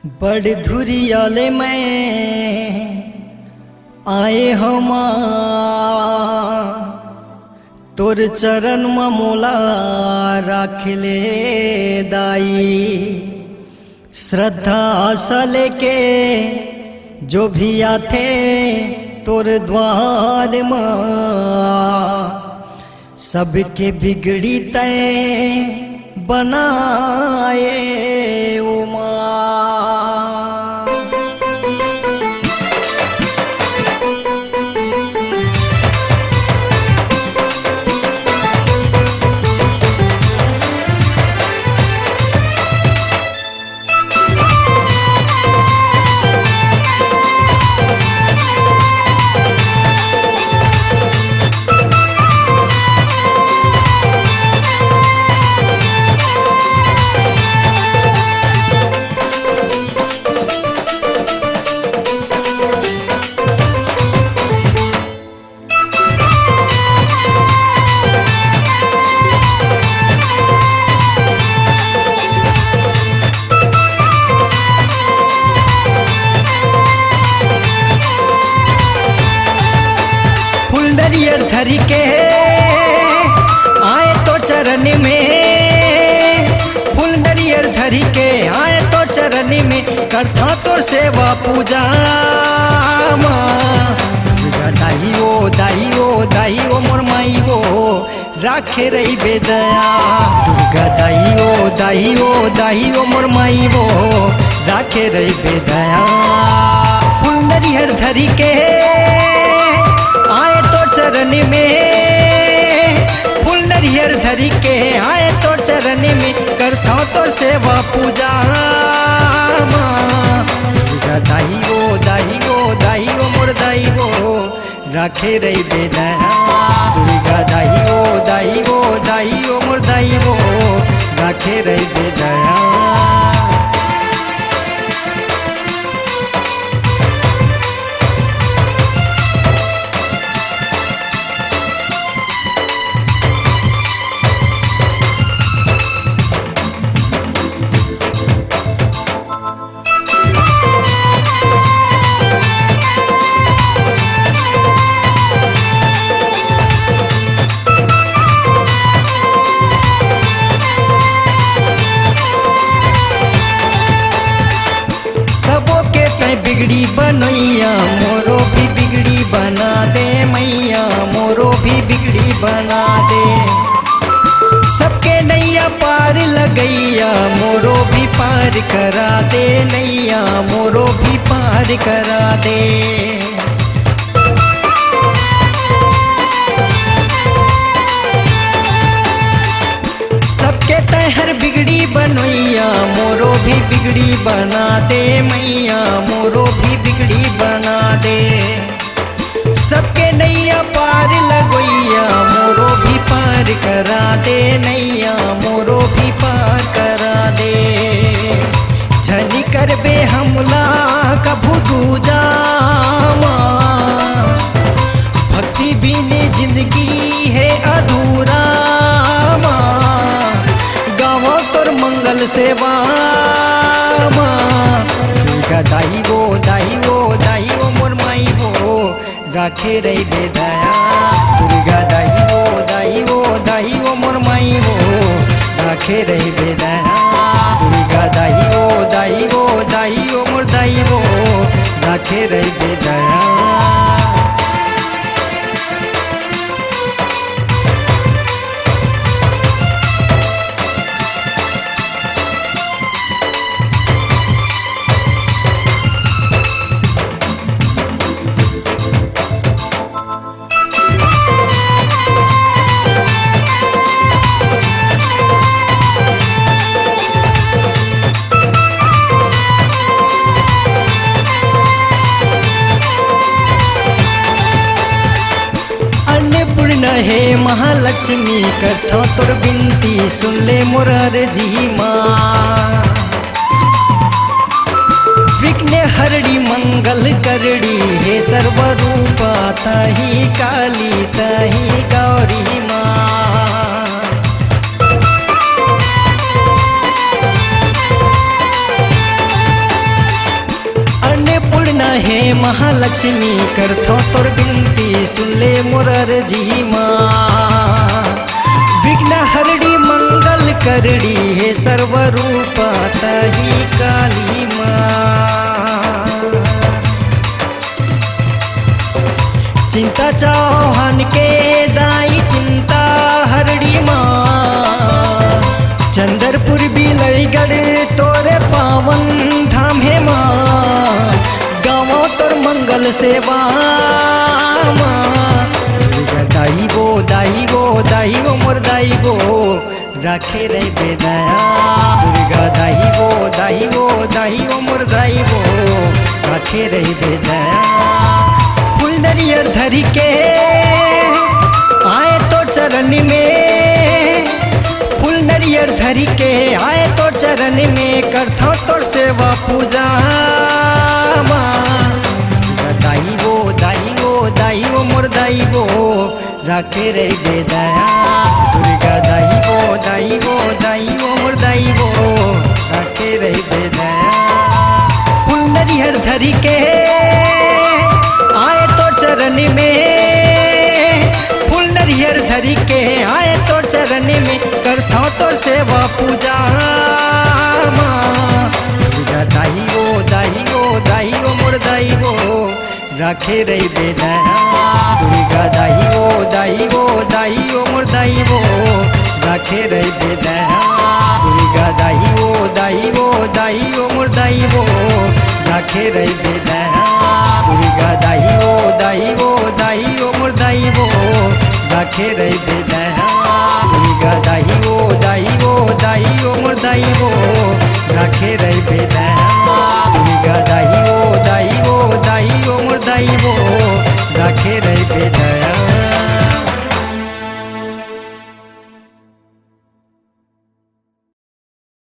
बड़ धुरियाले में आए हम तोर चरण में मोला राख ले दाई। श्रद्धा आशा लेके जो भी आते तोर द्वार में सबके बिगड़ी तय बनाए उमा। नरियर धरी के आए तो चरण में, फूल नरियर धरी के आए तो चरण में करता तो सेवा पूजा। दाई ओ मोर माई वो राखे रही बेदया। दुर्गा दाई ओ मोर माई वो राखे रही बेदया। फूल नरियर धरी के आए तो चरण में, फूल नरियर धरी के आए तो चरण में करता तो सेवा पूजा। दुर्गा दाई ओ मोर दाई वो राखे रही बेदया। दुर्गा दाई ओ मोर दाई वो राखे रही बेदया। बिगड़ी बनैया मोरो भी बिगड़ी बना दे मैया, मोरो भी बिगड़ी बना दे। सबके नैया पार लगैया मोरो भी पार करा दे नैया, मोरो भी पार करा दे। सबके तहर बिगड़ी बनैया मोरो भी बिगड़ी बना दे मैया, मोरो भी बिगड़ी बना दे। सबके नैया पार लगैया मोरो भी पार करा दे नैया, मोरो भी पार करा दे। झनी करबे हमला कभू दूजा, भक्ति बिना जिंदगी है अधूरा। तोर मंगल सेवा दुर्गा दाई वो मोर माई वो राखे रही बेदया। दुर्गा दाई वो मोर माई वो राखे रही बेदया। दुर्गा दाई वो मोर दाई वो राखे रही बेदया। हे महालक्ष्मी करथा तोर बिनती सुन ले मोर अर्जी माँ। विघ्न हरड़ी मंगल करड़ी हे सर्वरूपा तही काली तही गौरी माँ। हे महालक्ष्मी करथो तोर बिनती सुन ले मोर अर्जी माँ। विघ्न हरड़ी मंगल करड़ी हे सर्वरूप तही काली माँ। चिंता चौहान के दाई चिंता हरड़ी माँ। चंदरपुर बिलईगढ़ तोरे पावन धाम हे माँ। गाँव तोर मंगल सेवा माँ। दाई वो मोर दाई वो राखे रे बेदया। दुर्गा दाई वो मोर दाई वो राखे रे बेदया। फूल नरियर धरी के आए तो चरण में। फूल नरियर धरी के आए तो चरण में करथो तोर सेवा पूजा माँ। दाई वो मोर दाई वो राखे रे बेदया। दुर्गा दाई वो मोर दाई वो राखे रे बेदया। फूल नरियर धरी के आए तो चरण में। फूल नरियर धरी के आए तो चरण में करथो तो सेवा पूजा माँ। दुर्गा दाई वो मोर दाई वो राखे रे बेदया। दुर्गा दाई वो मोर दाई वो राखे रे बेदया। दुर्गा दाई वो मोर दाई वो राखे रे बेदया। दुर्गा दाई वो मोर दाई वो राखे रे बेदया। दुर्गा दाई वो मोर दाई वो